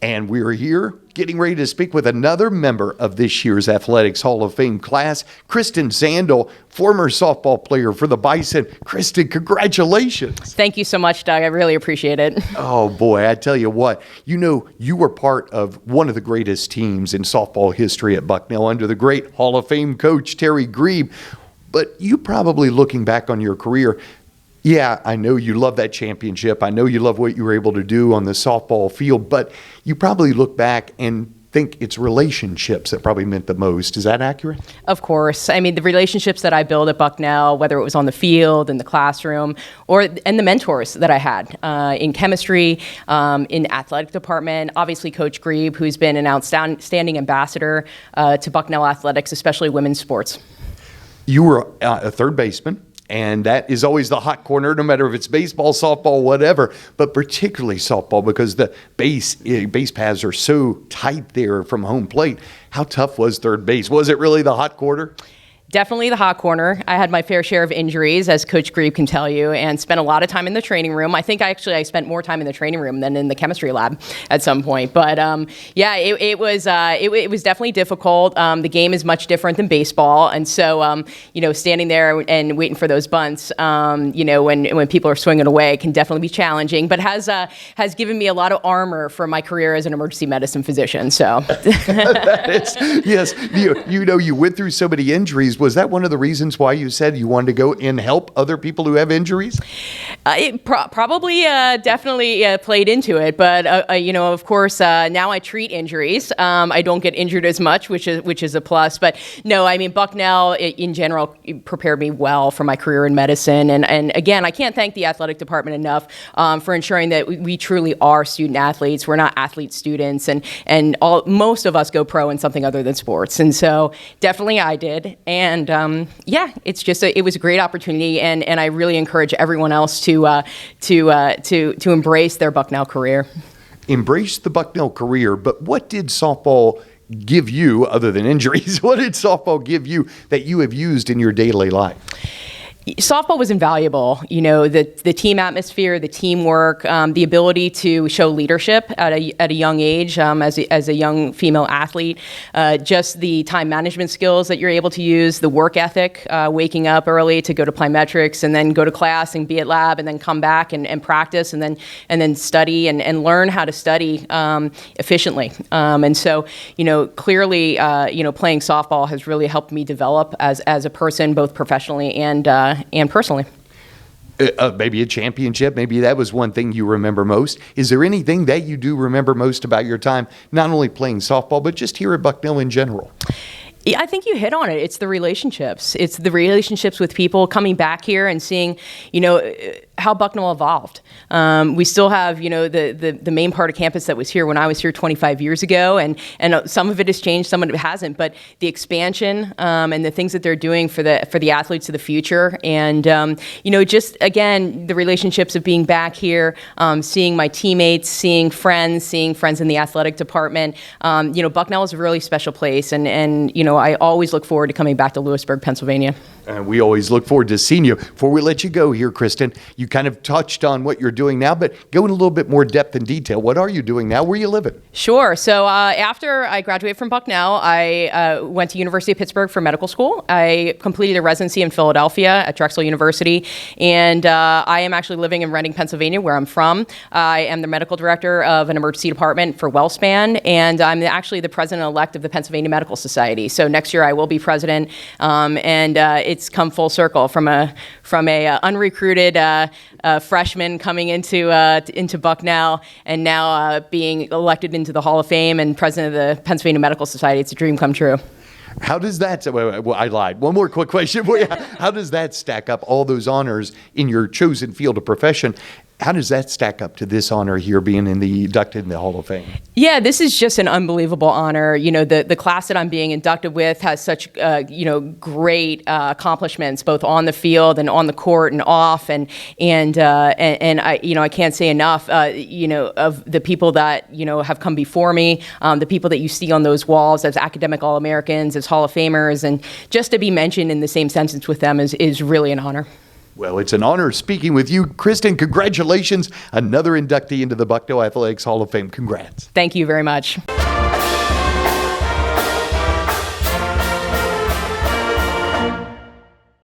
And we're here getting ready to speak with another member of this year's Athletics Hall of Fame class, Kristen Sandel, former softball player for the Bison. Kristen, congratulations. Thank you so much, Doug. I really appreciate it. Oh, boy, I tell you what, you were part of one of the greatest teams in softball history at Bucknell under the great Hall of Fame coach, Terry Grebe. But you probably, looking back on your career, yeah, I know you love that championship. I know you love what you were able to do on the softball field, but you probably look back and think it's relationships that probably meant the most. Is that accurate? Of course. I mean, the relationships that I built at Bucknell, whether it was on the field, in the classroom, and the mentors that I had in chemistry, in the athletic department, obviously Coach Grebe, who's been an outstanding ambassador to Bucknell athletics, especially women's sports. You were a third baseman. And that is always the hot corner, no matter if it's baseball, softball, whatever, but particularly softball because the base paths are so tight there from home plate. How tough was third base? Was it really the hot corner? Definitely the hot corner. I had my fair share of injuries, as Coach Grebe can tell you, and spent a lot of time in the training room. I think I spent more time in the training room than in the chemistry lab at some point. But it was definitely difficult. The game is much different than baseball, and so standing there and waiting for those bunts, when people are swinging away, can definitely be challenging. But has given me a lot of armor for my career as an emergency medicine physician. So that is, yes, you went through so many injuries. Was that one of the reasons why you said you wanted to go and help other people who have injuries? It probably definitely played into it. But, of course, now I treat injuries. I don't get injured as much, which is a plus. But no, I mean, Bucknell in general prepared me well for my career in medicine. And again, I can't thank the athletic department enough for ensuring that we truly are student athletes. We're not athlete students. And most of us go pro in something other than sports. And so definitely I did. And it's just it was a great opportunity, and I really encourage everyone else to embrace their Bucknell career. Embrace the Bucknell career, but what did softball give you other than injuries? What did softball give you that you have used in your daily life? Softball was invaluable. The team atmosphere, the teamwork, the ability to show leadership at a young age as a young female athlete, just the time management skills that you're able to use, the work ethic, waking up early to go to plyometrics and then go to class and be at lab and then come back and practice and then study and learn how to study efficiently. And so, clearly, playing softball has really helped me develop as a person, both professionally and personally. Maybe a championship, maybe that was one thing you remember most. Is there anything that you do remember most about your time, not only playing softball, but just here at Bucknell in general? I think you hit on it. It's the relationships. It's the relationships with people coming back here and seeing, how Bucknell evolved. We still have, the main part of campus that was here when I was here 25 years ago, and some of it has changed, some of it hasn't. But the expansion and the things that they're doing for the athletes of the future, and just again the relationships of being back here, seeing my teammates, seeing friends in the athletic department. Bucknell is a really special place, and I always look forward to coming back to Lewisburg, Pennsylvania. We always look forward to seeing you. Before we let you go here, Kristen, you kind of touched on what you're doing now, but go in a little bit more depth and detail. What are you doing now? Where are you living? Sure. So after I graduated from Bucknell, I went to University of Pittsburgh for medical school. I completed a residency in Philadelphia at Drexel University, and I am actually living in Reading, Pennsylvania, where I'm from. I am the medical director of an emergency department for WellSpan, and I'm actually the president-elect of the Pennsylvania Medical Society. So next year I will be president, and it's come full circle from a unrecruited freshman coming into Bucknell, and now being elected into the Hall of Fame and president of the Pennsylvania Medical Society. It's a dream come true. How does that, well, I lied. One more quick question for you. How does that stack up, all those honors in your chosen field of profession? How does that stack up to this honor here, being inducted in the Hall of Fame? Yeah, this is just an unbelievable honor. The class that I'm being inducted with has such great accomplishments, both on the field and on the court and off, and I can't say enough of the people that have come before me, the people that you see on those walls as academic All-Americans, as Hall of Famers, and just to be mentioned in the same sentence with them is really an honor. Well, it's an honor speaking with you. Kristen, congratulations. Another inductee into the Bucknell Athletics Hall of Fame. Congrats. Thank you very much.